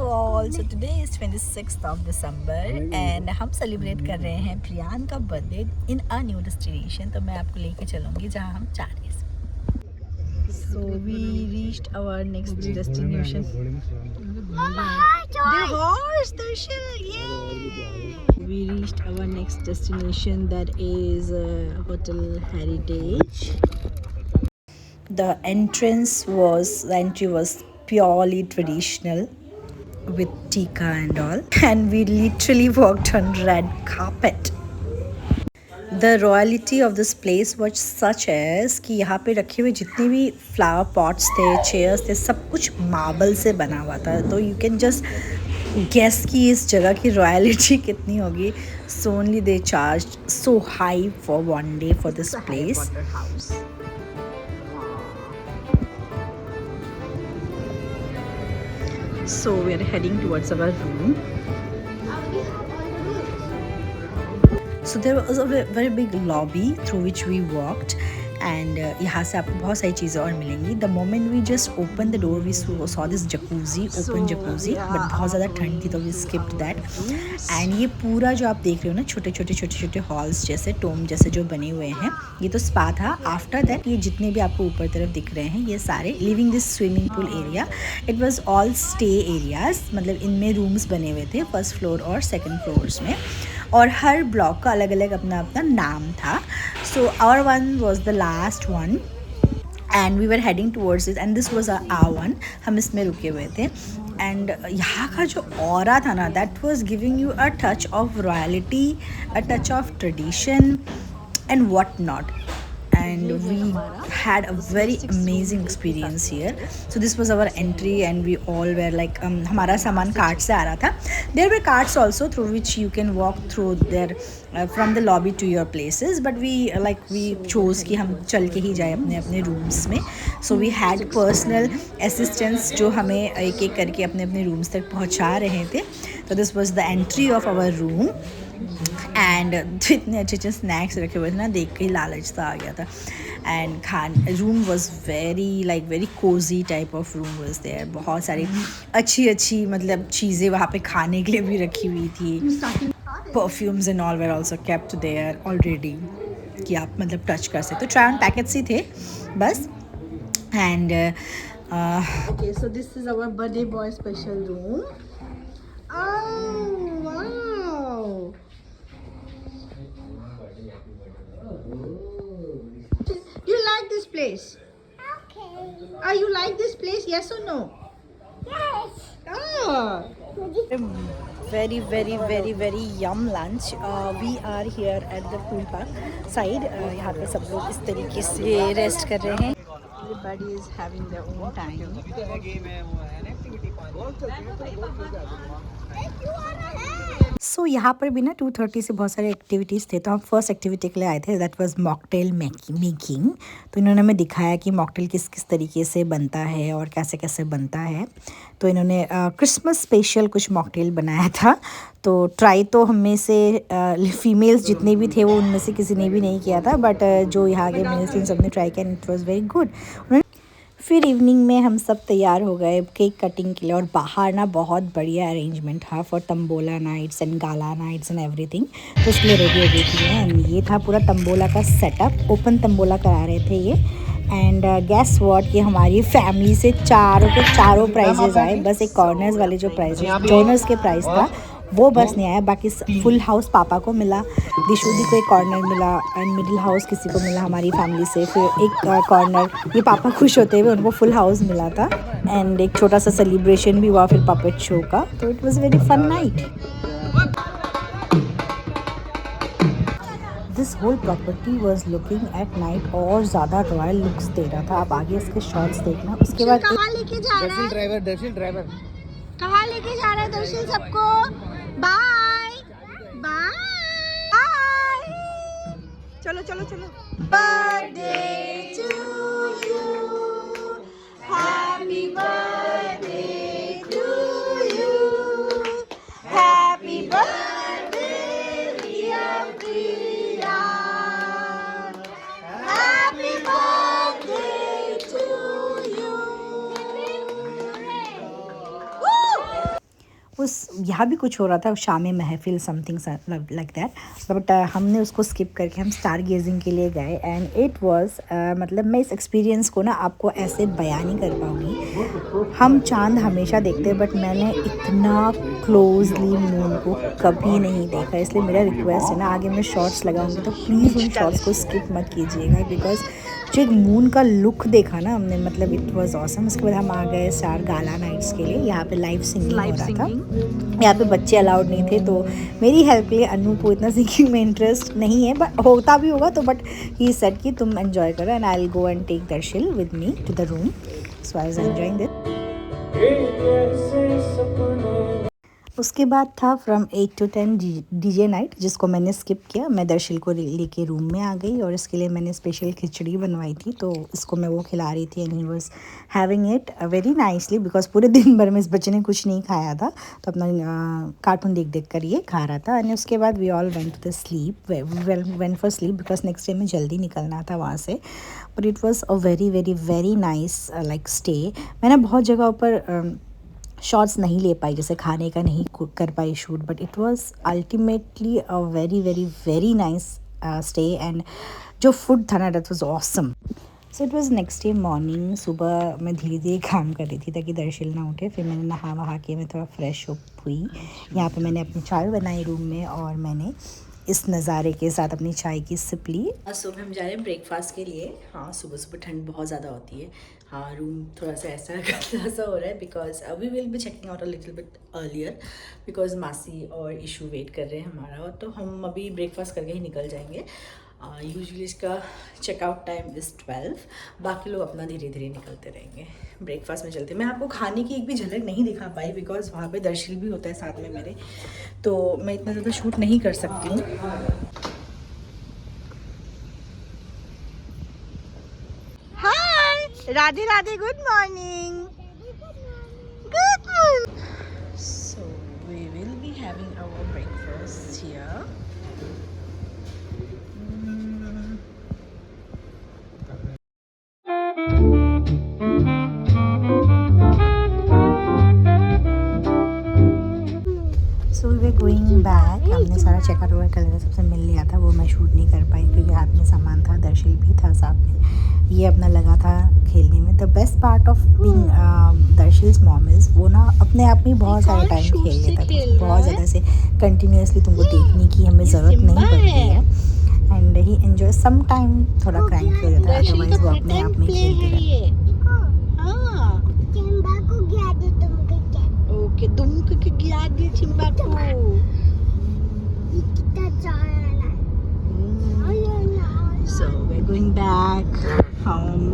all. So today is 26th of December and हम celebrate कर रहे हैं प्रियान का birthday in a new destination. तो मैं आपको लेके चलूँगी जहाँ हम जा रहे हैं. So we reached our next destination. The horse, Darshil! Yay! We reached our next destination, that is Hotel Heritage. The entry was purely traditional with tikka and all, and we literally walked on red carpet. The royalty of this place was such as कि यहाँ पे रखे हुए जितने भी flower pots थे, chairs थे, सब कुछ मार्बल से बना हुआ था. तो यू कैन जस्ट गेस कि इस जगह की रॉयलिटी कितनी होगी. So only they charge so high for one day for this place. So we are heading towards our room. So there was a very big lobby through which we walked, and यहाँ से आपको बहुत सारी चीज़ें और मिलेंगी. The moment we just opened the door, we saw this jacuzzi, open jacuzzi, but बहुत ज़्यादा ठंड थी तो we skipped that. And ये पूरा जो आप देख रहे हो ना, छोटे छोटे हॉल्स जैसे टोम जैसे जो बने हुए हैं, ये तो स्पा था. आफ्टर दैट ये जितने भी आपको ऊपर तरफ दिख रहे हैं ये सारे living this swimming pool area. It was all stay areas, मतलब इनमें रूम्स बने हुए थे फर्स्ट फ्लोर और सेकंड फ्लोर्स में, और हर ब्लॉक का अलग अलग अपना अपना नाम था. So our one was the last one and we were heading towards it, and this was our one. हम इसमें रुके हुए थे. एंड यहाँ का जो ऑरा था ना, that was giving you a touch of royalty, a touch of tradition and what not. And we had a very amazing experience here. So this was our entry and we all were like हमारा सामान cart से आ रहा था. There were carts also through which you can walk through there from the lobby to your places, but we chose कि हम चल के ही जाए अपने अपने rooms में. So we had personal assistants जो हमें एक एक करके अपने अपने rooms तक पहुँचा रहे थे. So this was the entry of our room. And इतने अच्छे स्नैक्स रखे हुए थे ना, देख के ही लालच सा आ गया था. And room was very cosy type of room was there. बहुत सारी अच्छी मतलब चीज़ें वहाँ पे खाने के लिए भी रखी हुई थी. Perfumes and all were also kept there already कि आप मतलब टच कर सकते. तो ट्राई ऑन पैकेट्स ही थे बस. And okay, so this is our birthday boy special room. You like this place? Okay. You like this place? Yes or no? Yes. Very yum lunch. We are here at the pool park side. यहाँ पे सब लोग इस तरीके से rest कर रहे हैं. Everybody is having their own time. सो यहाँ पर भी ना 2:30 से बहुत सारे एक्टिविटीज़ थे. तो हम फर्स्ट एक्टिविटी के लिए आए थे, दैट वाज मॉकटेल मेकिंग. तो इन्होंने हमें दिखाया कि मॉकटेल किस किस तरीके से बनता है और कैसे कैसे बनता है. तो इन्होंने क्रिसमस स्पेशल कुछ मॉकटेल बनाया था. तो ट्राई तो हम में से फीमेल्स जितने भी थे वो उनमें से किसी ने भी नहीं किया था, बट जो यहाँ के मेल्स इन सब ने ट्राई किया, इट वॉज़ वेरी गुड. फिर इवनिंग में हम सब तैयार हो गए केक कटिंग के लिए, और बाहर ना बहुत बढ़िया अरेंजमेंट था for tambola nights and gala nights and everything. तो उसके लिए रेडी हो गई थी. एंड ये था पूरा तंबोला का सेटअप. ओपन तंबोला करा रहे थे ये. एंड गैस व्हाट कि हमारी फैमिली से चारों के चारों प्राइजेज आए. बस एक कॉर्नर्स वाले जो प्राइजेज जॉनर्स के प्राइस था वो बस नहीं आया, बाकी फुल हाउस पापा को मिला, दिशुदी को एक कॉर्नर मिला, एंड मिडिल हाउस किसी को मिला हमारी फैमिली से. फिर एक कॉर्नर ये पापा खुश होते हुए उनको फुल हाउस मिला था. एंड एक छोटा सा सेलिब्रेशन भी हुआ फिर पपेट शो का. तो it was very fun night. This whole property was looking at night और ज़्यादा रॉयल लुक्स दे रहा था. आप आगे इसके शॉट्स देखना. उसके बाद कहाँ लेके जा रहा है ड्राइवर कहाँ लेके जा रहा है दर्शन सबको. Bye bye. चलो. Birthday to you, happy birthday to you, happy birthday dear Priya, happy birthday to you. उस यहाँ भी कुछ हो रहा था, शाम महफ़िल समथिंग लाइक दैट, बट हमने उसको स्किप करके हम स्टार गेजिंग के लिए गए। एंड इट वाज मतलब मैं इस एक्सपीरियंस को ना आपको ऐसे बयां नहीं कर पाऊँगी। हम चाँद हमेशा देखते हैं, बट मैंने इतना क्लोजली मून को कभी नहीं देखा, इसलिए मेरा रिक्वेस्ट है ना, आगे मैं शॉर्ट्स लगाऊंगी तो प्लीज़ उन शॉर्ट्स को स्किप मत कीजिएगा, बिकॉज जो एक मून का लुक देखा ना हमने, मतलब इट वाज ऑसम। उसके बाद हम आ गए स्टार गाला नाइट्स के लिए। यहाँ पे लाइव सिंगिंग हो रहा था, यहाँ पे बच्चे अलाउड नहीं थे, तो मेरी हेल्प के लिए अनु को इतना सिंगिंग में इंटरेस्ट नहीं है, बट होता भी होगा तो, बट ही सेड कि तुम एंजॉय करो and I will go and take Darshil with me to the room. So I was enjoying this. उसके बाद था फ्रॉम 8 to 10 डीजे नाइट, जिसको मैंने स्किप किया। मैं दर्शिल को लेके रूम में आ गई और इसके लिए मैंने स्पेशल खिचड़ी बनवाई थी, तो इसको मैं वो खिला रही थी and he was having it very nicely, because पूरे दिन भर में इस बच्चे ने कुछ नहीं खाया था, तो अपना कार्टून देख देख कर ये खा रहा था। एंड उसके बाद we all went to the sleep, went for sleep, because next day में जल्दी निकलना था वहाँ से। But it was a very very very nice like stay. मैंने बहुत जगह पर शॉट्स नहीं ले पाई, जैसे खाने का नहीं कर पाई shoot, but it was ultimately a very very very nice stay. And जो फूड था ना, that was awesome. So it was next day morning. सुबह मैं धीरे धीरे काम कर रही थी ताकि दर्शिल ना उठे, फिर मैंने नहा वहा के मैं थोड़ा फ्रेश अप हुई। यहाँ पे मैंने अपनी चाय बनाई रूम में और मैंने इस नज़ारे के साथ अपनी चाय की सिप ली। सुबह हम जा रहे हैं ब्रेकफास्ट के लिए। हाँ, सुबह सुबह ठंड बहुत ज़्यादा होती है। हाँ, रूम थोड़ा सा ऐसा गंदा सा हो रहा है, because we will be checking out a little bit earlier, because मासी और इशू वेट कर रहे हैं हमारा, और तो हम अभी ब्रेकफास्ट करके ही निकल जाएंगे। यूजुअली इसका चेकआउट टाइम इज़ 12, बाकी लोग अपना धीरे धीरे निकलते रहेंगे। ब्रेकफास्ट में चलते। मैं आपको खाने की एक भी झलक नहीं दिखा पाई, बिकॉज वहाँ पे दर्शिल भी होता है साथ में मेरे, तो मैं इतना ज़्यादा शूट नहीं कर सकती हूँ। Hi Radhe Radhe, good morning. Good morning. So we will be having our breakfast here. So we were going back. हमने सारा चेकआउट वगैरह कर लिया, सबसे मिल लिया था, वो मैं शूट नहीं कर पाई क्योंकि हाथ में सामान था। दर्शिल भी था साथ में, ये अपना लगा था खेलने में। The best part of being Darshil's mom is, वो ना अपने आप में बहुत सारा टाइम खेल लेता था, बहुत ज़्यादा से कंटिन्यूसली तुमको देखने की हमें ज़रूरत नहीं पड़ती है। And he enjoy some time, थोड़ा क्रैंकी हो जाता है, अदरवाइज वो अपने आप में खेलते रहते हैं। ओके, तुम गिरा दिए चिंबा को। So we're going back home.